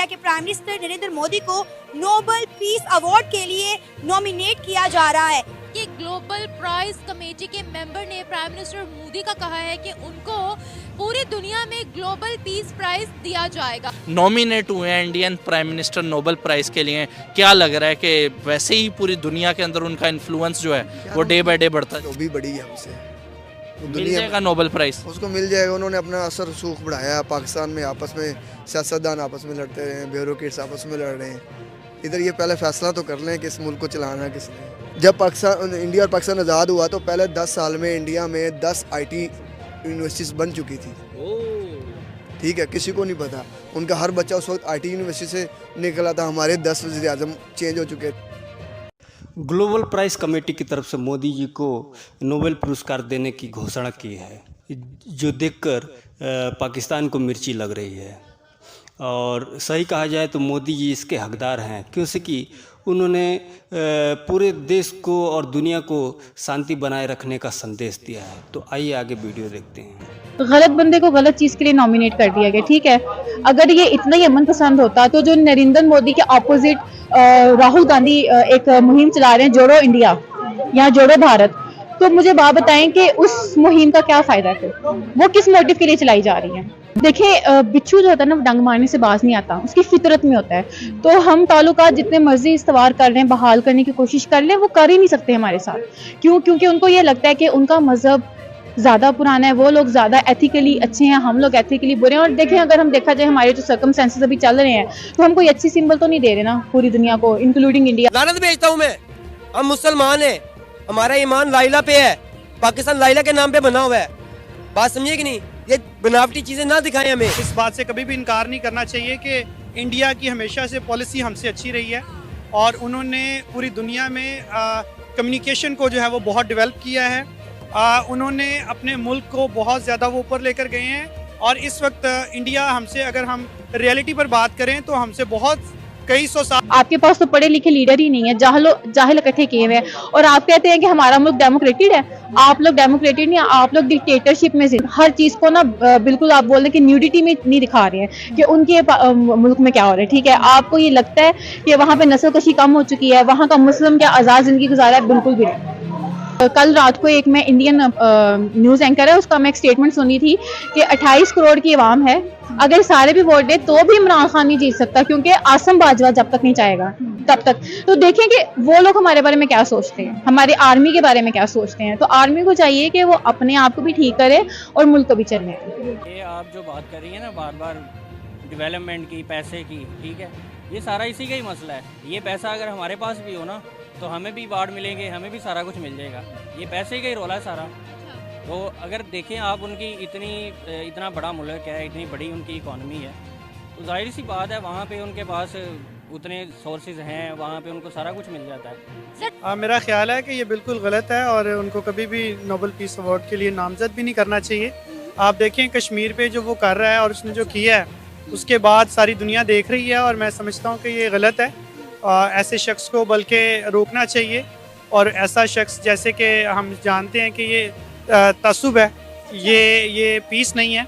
India के prime minister Narendra Modi को Nobel peace award के लिए नॉमिनेट किया जा रहा है। कि ग्लोबल प्राइज कमेटी के मेंबर ने प्राइम मिनिस्टर मोदी का कहा है कि उनको पूरी दुनिया में ग्लोबल पीस प्राइज दिया जाएगा। नॉमिनेट हुए हैं Indian prime minister Nobel prize के लिए, क्या लग रहा है कि वैसे ही पूरी दुनिया के अंदर उनका इन्फ्लुएंस जो है वो डे बाय डे बढ़ता है? तो भी बड़ी है हमसे, मिल जाएगा नोबेल प्राइज उसको मिल जाएगा। उन्होंने अपना असर सूख बढ़ाया। पाकिस्तान में आपस में सियासतदान आपस में लड़ते रहे हैं, ब्यूरोक्रेट्स आपस में लड़ रहे हैं। इधर ये पहले फैसला तो कर लें कि इस मुल्क को चलाना किसने। जब पाकिस्तान, इंडिया और पाकिस्तान आज़ाद हुआ तो पहले 10 साल में इंडिया में 10 IT यूनिवर्सिटीज बन चुकी थी। ठीक है, किसी को नहीं पता। उनका हर बच्चा उस वक्त IT यूनिवर्सिटी से निकला था। हमारे 10 वज़ीर आज़म चेंज हो चुके थे। ग्लोबल प्राइज़ कमेटी की तरफ से मोदी जी को नोबेल पुरस्कार देने की घोषणा की है, जो देखकर पाकिस्तान को मिर्ची लग रही है। और सही कहा जाए तो मोदी जी इसके हकदार हैं, क्योंकि उन्होंने पूरे देश को और दुनिया को शांति बनाए रखने का संदेश दिया है। तो आइए आगे वीडियो देखते हैं। गलत बंदे को गलत चीज़ के लिए नॉमिनेट कर दिया गया। ठीक है, अगर ये इतना ही अमन पसंद होता तो जो नरेंद्र मोदी के ऑपोजिट राहुल गांधी एक मुहिम चला रहे हैं, जोड़ो इंडिया या जोड़ो भारत, तो मुझे बात बताएं कि उस मुहिम का क्या फायदा है? वो किस मोटिव के लिए चलाई जा रही है? देखिए, बिच्छू जो होता है ना, वो डंग मारने से बाज नहीं आता, उसकी फितरत में होता है। तो हम ताल्लुकात जितने मर्जी इस्तवार कर रहे हैं, बहाल करने की कोशिश कर लें, वो कर ही नहीं सकते हमारे साथ। क्यों? क्योंकि उनको ये लगता है कि उनका मजहब ज़्यादा पुराना है, वो लोग ज़्यादा एथिकली अच्छे हैं, हम लोग एथिकली बुरे हैं। और देखें, अगर हम देखा जाए हमारे जो सर्कमस्टेंसेस अभी चल रहे हैं, तो हम कोई अच्छी सिंबल तो नहीं दे रहे ना पूरी दुनिया को, इंक्लूडिंग इंडिया। लानत भेजता हूँ मैं। हम मुसलमान हैं, हमारा ईमान लाइला पे है। पाकिस्तान लाइला के नाम पे बना हुआ है। बात समझिए कि नहीं? ये बनावटी चीजें ना दिखाएं हमें। इस बात से कभी भी इनकार नहीं करना चाहिए कि इंडिया की हमेशा से पॉलिसी हमसे अच्छी रही है और उन्होंने पूरी दुनिया में कम्युनिकेशन को जो है वो बहुत डेवलप किया है। उन्होंने अपने मुल्क को बहुत ज़्यादा वो ऊपर लेकर गए हैं। और इस वक्त इंडिया हमसे, अगर हम रियलिटी पर बात करें, तो हमसे बहुत कई सौ साल। आपके पास तो पढ़े लिखे लीडर ही नहीं है, जाहिल इकट्ठे किए हुए हैं। और आप कहते हैं कि हमारा मुल्क डेमोक्रेटेड है। आप लोग डेमोक्रेटेड नहीं, आप लोग डिक्टेटरशिप में हर चीज़ को ना बिल्कुल आप बोल रहे हैं कि न्यूडिटी में नहीं दिखा रहे हैं कि उनके मुल्क में क्या हो रहा है। ठीक है, आपको ये लगता है कि वहाँ पे नस्ल कशी कम हो चुकी है, वहाँ का मुस्लिम क्या आज़ाद ज़िंदगी गुजारा है? बिल्कुल भी नहीं। कल रात को एक मैं इंडियन न्यूज़ एंकर है, उसका मैं एक स्टेटमेंट सुनी थी कि 28 करोड़ की आवाम है, अगर सारे भी वोट दे तो भी इमरान खान नहीं जीत सकता, क्योंकि आसम बाजवा जब तक नहीं चाहेगा तब तक। तो देखें कि वो लोग हमारे बारे में क्या सोचते हैं, हमारी आर्मी के बारे में क्या सोचते हैं। तो आर्मी को चाहिए कि वो अपने आप को भी ठीक करे और मुल्क को भी चलने। ये आप जो बात कर रही है ना बार बार डेवलपमेंट की, पैसे की, ठीक है, ये सारा इसी का ही मसला है। ये पैसा अगर हमारे पास भी हो ना तो हमें भी अवार्ड मिलेंगे, हमें भी सारा कुछ मिल जाएगा। ये पैसे का ही रोला है सारा। तो अगर देखें आप, उनकी इतना बड़ा मुल्क है, इतनी बड़ी उनकी इकॉनमी है, तो जाहिर सी बात है वहाँ पे उनके पास उतने सोर्सेज हैं, वहाँ पे उनको सारा कुछ मिल जाता है। मेरा ख्याल है कि ये बिल्कुल गलत है और उनको कभी भी नोबेल पीस अवार्ड के लिए नामजद भी नहीं करना चाहिए। आप देखें कश्मीर पे जो वो कर रहा है और उसने जो किया है, उसके बाद सारी दुनिया देख रही है और मैं समझता हूँ कि ये गलत है। ऐसे शख्स को बल्कि रोकना चाहिए। और ऐसा शख्स, जैसे कि हम जानते हैं कि ये तअस्सुब है, ये पीस नहीं है।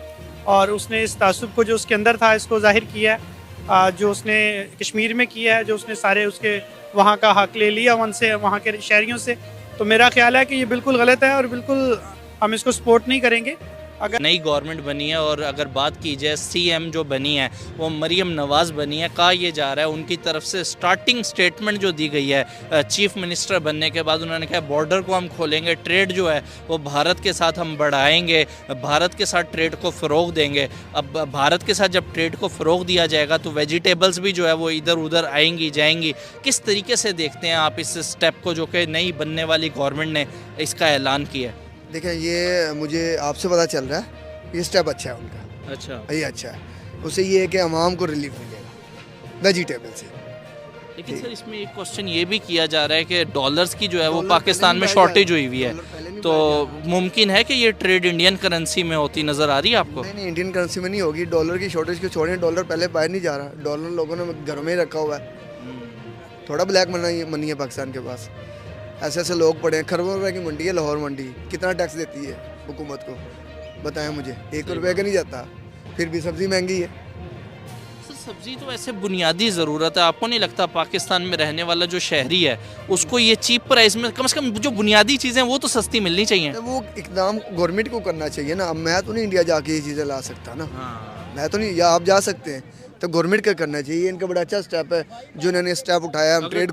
और उसने इस तअस्सुब को जो उसके अंदर था इसको जाहिर किया है, जो उसने कश्मीर में किया है, जो उसने सारे उसके वहाँ का हक ले लिया उनसे, वहाँ के शहरियों से। तो मेरा ख्याल है कि ये बिल्कुल गलत है और बिल्कुल हम इसको सपोर्ट नहीं करेंगे। अगर नई गवर्नमेंट बनी है और अगर बात की जाए CM जो बनी है वो मरियम नवाज़ बनी है, कहा यह जा रहा है उनकी तरफ से स्टार्टिंग स्टेटमेंट जो दी गई है चीफ मिनिस्टर बनने के बाद, उन्होंने कहा बॉर्डर को हम खोलेंगे, ट्रेड जो है वो भारत के साथ हम बढ़ाएंगे, भारत के साथ ट्रेड को फ़रोग देंगे। अब भारत के साथ जब ट्रेड को फ़रोग दिया जाएगा तो वेजिटेबल्स भी जो है वो इधर उधर आएंगी जाएंगी। किस तरीके से देखते हैं आप इस स्टेप को जो कि नई बनने वाली गवर्नमेंट ने इसका ऐलान किया है? देखें, ये मुझे आपसे पता चल रहा है, ये स्टेप अच्छा है उनका। अच्छा, ये अच्छा है। उससे ये है कि अवाम को रिलीफ मिलेगा वेजिटेबल से। लेकिन सर इसमें एक क्वेश्चन ये भी किया जा रहा है कि डॉलर्स की जो है वो पाकिस्तान में शॉर्टेज हुई हुई है, तो मुमकिन है कि ये ट्रेड इंडियन करेंसी में होती नज़र आ रही है आपको? नहीं, इंडियन करेंसी में नहीं होगी। डॉलर की शॉर्टेज को छोड़ें, डॉलर पहले बाहर नहीं जा रहा, डॉलर लोगों ने घर में ही रखा हुआ है। थोड़ा ब्लैक मनी है पाकिस्तान के पास। ऐसे ऐसे लोग पड़े हैं, खरबों रुपए की मंडी है लाहौर मंडी, कितना टैक्स देती है हुकूमत को? बताएं मुझे, 1 रुपये का नहीं जाता, फिर भी सब्ज़ी महंगी है। सब्जी तो ऐसे बुनियादी ज़रूरत है, आपको नहीं लगता पाकिस्तान में रहने वाला जो शहरी है उसको ये चीप प्राइस में कम से कम जो बुनियादी चीज़ें हैं वो तो सस्ती मिलनी चाहिए। तो वो इकदाम गवर्नमेंट को करना चाहिए ना। अब मैं तो नहीं इंडिया जाके ये चीज़ें ला सकता ना। मैं तो नहीं, या आप जा सकते हैं, तो गवर्नमेंट का करना चाहिए। इनका बड़ा अच्छा स्टेप है जो इन्होंने स्टेप उठाया। हम ट्रेड